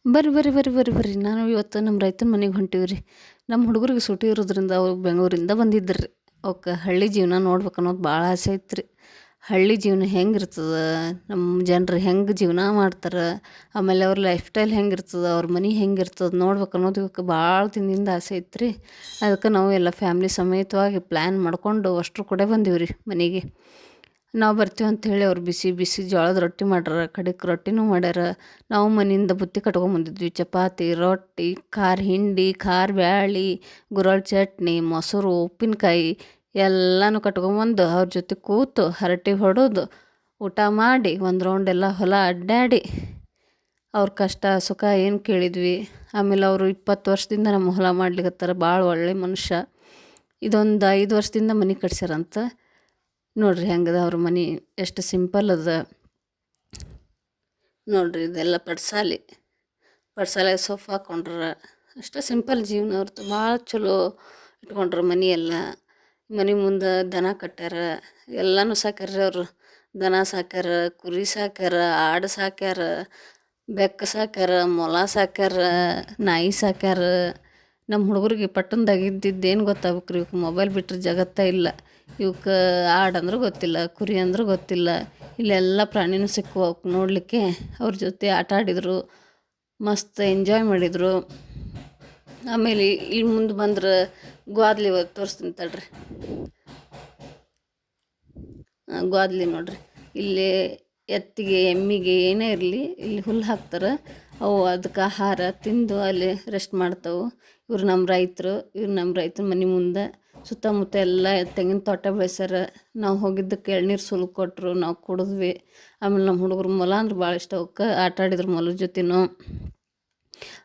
ಬರ್ರಿ, ಬರ್ರಿ, ಬರ್ರಿ, ಬರ್ರಿ, ಬರ್ರಿ. ನಾನು ಇವತ್ತು ನಮ್ಮ ರೈತನ ಮನೆಗೆ ಹೊಂಟೀವಿ. ನಮ್ಮ ಹುಡುಗರಿಗೆ ಸೂಟಿ ಇರೋದ್ರಿಂದ ಅವ್ರು ಬೆಂಗಳೂರಿಂದ ಬಂದಿದ್ರು ರೀ. ಅವಕ್ಕೆ ಹಳ್ಳಿ ಜೀವನ ನೋಡ್ಬೇಕು ಅನ್ನೋದು ಭಾಳ ಆಸೆ ಐತ್ರಿ. ಹಳ್ಳಿ ಜೀವನ ಹೆಂಗಿರ್ತದೆ, ನಮ್ಮ ಜನರು ಹೆಂಗೆ ಜೀವನ ಮಾಡ್ತಾರೆ, ಆಮೇಲೆ ಅವ್ರ ಲೈಫ್ ಸ್ಟೈಲ್ ಹೆಂಗಿರ್ತದೆ, ಅವ್ರ ಮನೆ ಹೆಂಗಿರ್ತದೆ ನೋಡ್ಬೇಕು ಅನ್ನೋದು ಇವಕ್ಕೆ ಭಾಳ ದಿನದಿಂದ ಆಸೆ ಐತ್ರಿ. ಅದಕ್ಕೆ ನಾವು ಎಲ್ಲ ಫ್ಯಾಮ್ಲಿ ಸಮೇತವಾಗಿ ಪ್ಲ್ಯಾನ್ ಮಾಡಿಕೊಂಡು ಅಷ್ಟ್ರು ಕೂಡ ಬಂದೀವಿ ರೀ ಮನೆಗೆ. ನಾವು ಬರ್ತೀವಿ ಅಂಥೇಳಿ ಅವ್ರು ಬಿಸಿ ಬಿಸಿ ಜೋಳದ ರೊಟ್ಟಿ ಮಾಡ್ಯಾರ, ಕಡೆಕ್ ರೊಟ್ಟಿನೂ ಮಾಡ್ಯಾರ. ನಾವು ಮನೆಯಿಂದ ಬುತ್ತಿ ಕಟ್ಕೊಂಬಂದಿದ್ವಿ. ಚಪಾತಿ, ರೊಟ್ಟಿ, ಖಾರ ಹಿಂಡಿ, ಖಾರ ಬ್ಯಾಳೆ, ಗುರೋಳ್ಳು ಚಟ್ನಿ, ಮೊಸರು, ಉಪ್ಪಿನಕಾಯಿ ಎಲ್ಲನೂ ಕಟ್ಕೊಂಬಂದು ಅವ್ರ ಜೊತೆ ಕೂತು ಹರಟೆ ಹೊಡೆದು ಊಟ ಮಾಡಿ ಒಂದು ರೌಂಡ್ ಎಲ್ಲ ಹೊಲ ಅಡ್ಡಾಡಿ ಅವ್ರ ಕಷ್ಟ ಸುಖ ಏನು ಕೇಳಿದ್ವಿ. ಆಮೇಲೆ ಅವರು 20 ವರ್ಷದಿಂದ ನಮ್ಮ ಹೊಲ ಮಾಡ್ಲಿಕತ್ತಾರ. ಭಾಳ ಒಳ್ಳೆ ಮನುಷ್ಯ. ಇದೊಂದು 5 ವರ್ಷದಿಂದ ಮನೆ ಕಟ್ಸ್ಯಾರಂತ. ನೋಡ್ರಿ ಹೆಂಗದ ಅವ್ರ ಮನೆ, ಎಷ್ಟು ಸಿಂಪಲ್ ಅದ ನೋಡ್ರಿ. ಇದೆಲ್ಲ ಪಡ್ಸಾಲೆ ಸೋಫಾ ಹಾಕೊಂಡ್ರ. ಅಷ್ಟು ಸಿಂಪಲ್ ಜೀವನ ಅವ್ರದ್ದು. ಭಾಳ ಚಲೋ ಇಟ್ಕೊಂಡ್ರ ಮನೆ ಎಲ್ಲ. ಮನೆ ಮುಂದೆ ದನ ಕಟ್ಟ್ಯಾರ, ಎಲ್ಲನೂ ಸಾಕ್ಯಾರ ಅವರು. ದನ ಸಾಕ್ಯಾರ, ಕುರಿ ಸಾಕ್ಯಾರ, ಆಡು ಸಾಕ್ಯಾರ, ಬೆಕ್ಕು ಸಾಕ್ಯಾರ, ಮೊಲ ಸಾಕ್ಯಾರ, ನಾಯಿ ಸಾಕ್ಯಾರ. ನಮ್ಮ ಹುಡುಗರಿಗೆ ಪಟ್ಟಣದಾಗ ಇದ್ದಿದ್ದೇನು ಗೊತ್ತಾಗ್ಬೇಕು ರೀ. ಇವಕ್ಕೆ ಮೊಬೈಲ್ ಬಿಟ್ಟರೆ ಜಗತ್ತೇ ಇಲ್ಲ. ಇವಕ್ಕೆ ಆಡಂದ್ರೆ ಗೊತ್ತಿಲ್ಲ, ಕುರಿ ಅಂದ್ರೆ ಗೊತ್ತಿಲ್ಲ. ಇಲ್ಲೆಲ್ಲ ಪ್ರಾಣಿನೂ ಸಿಕ್ಕವು ಅವಕ್ಕೆ ನೋಡಲಿಕ್ಕೆ. ಅವ್ರ ಜೊತೆ ಆಟ ಆಡಿದರು, ಮಸ್ತ್ ಎಂಜಾಯ್ ಮಾಡಿದರು. ಆಮೇಲೆ ಇಲ್ಲಿ ಮುಂದೆ ಬಂದ್ರೆ ಗ್ವಾದ್ಲಿ ತೋರಿಸ್ತೀನಿ ತಡ್ರಿ. ಗ್ವಾದ್ಲಿ ನೋಡ್ರಿ. ಇಲ್ಲಿ ಎತ್ತಿಗೆ ಎಮ್ಮಿಗೆ ಏನೇ ಇರಲಿ ಇಲ್ಲಿ ಹುಲ್ಲು ಹಾಕ್ತಾರೆ. ಅವು ಅದಕ್ಕೆ ಆಹಾರ ತಿಂದು ಅಲ್ಲಿ ರೆಸ್ಟ್ ಮಾಡ್ತಾವೆ. ಇವ್ರು ನಮ್ಮ ರೈತನ ಮನೆ ಮುಂದೆ ಸುತ್ತಮುತ್ತ ಎಲ್ಲ ತೆಂಗಿನ ತೋಟ ಬೆಳೆಸ್ಯಾರ. ನಾವು ಹೋಗಿದ್ದಕ್ಕೆ ಎಳ್ನೀರು ಸುಲ್ಕ ಕೊಟ್ಟರು, ನಾವು ಕುಡಿದ್ವಿ. ಆಮೇಲೆ ನಮ್ಮ ಹುಡುಗರು ಮೊಲ ಅಂದ್ರೆ ಭಾಳ ಇಷ್ಟ. ಅವಕ್ಕೆ ಆಟ ಆಡಿದ್ರು ಮೊಲದ ಜೊತೆನೂ.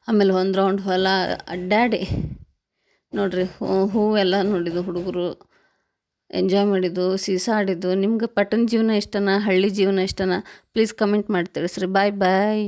ಆಮೇಲೆ ಒಂದು ರೌಂಡ್ ಹೊಲ ಅಡ್ಡಾಡಿ ನೋಡ್ರಿ ಹೂವೆಲ್ಲ ನೋಡಿದ್ದು ಹುಡುಗರು ಎಂಜಾಯ್ ಮಾಡಿದ್ದು, ಸೀಸಾಡಿದ್ದು. ನಿಮ್ಗೆ ಪಟ್ಟಣ ಜೀವನ ಇಷ್ಟನಾ, ಹಳ್ಳಿ ಜೀವನ ಇಷ್ಟನಾ? ಪ್ಲೀಸ್ ಕಮೆಂಟ್ ಮಾಡಿ ತಿಳಿಸ್ರಿ. ಬಾಯ್ ಬಾಯ್.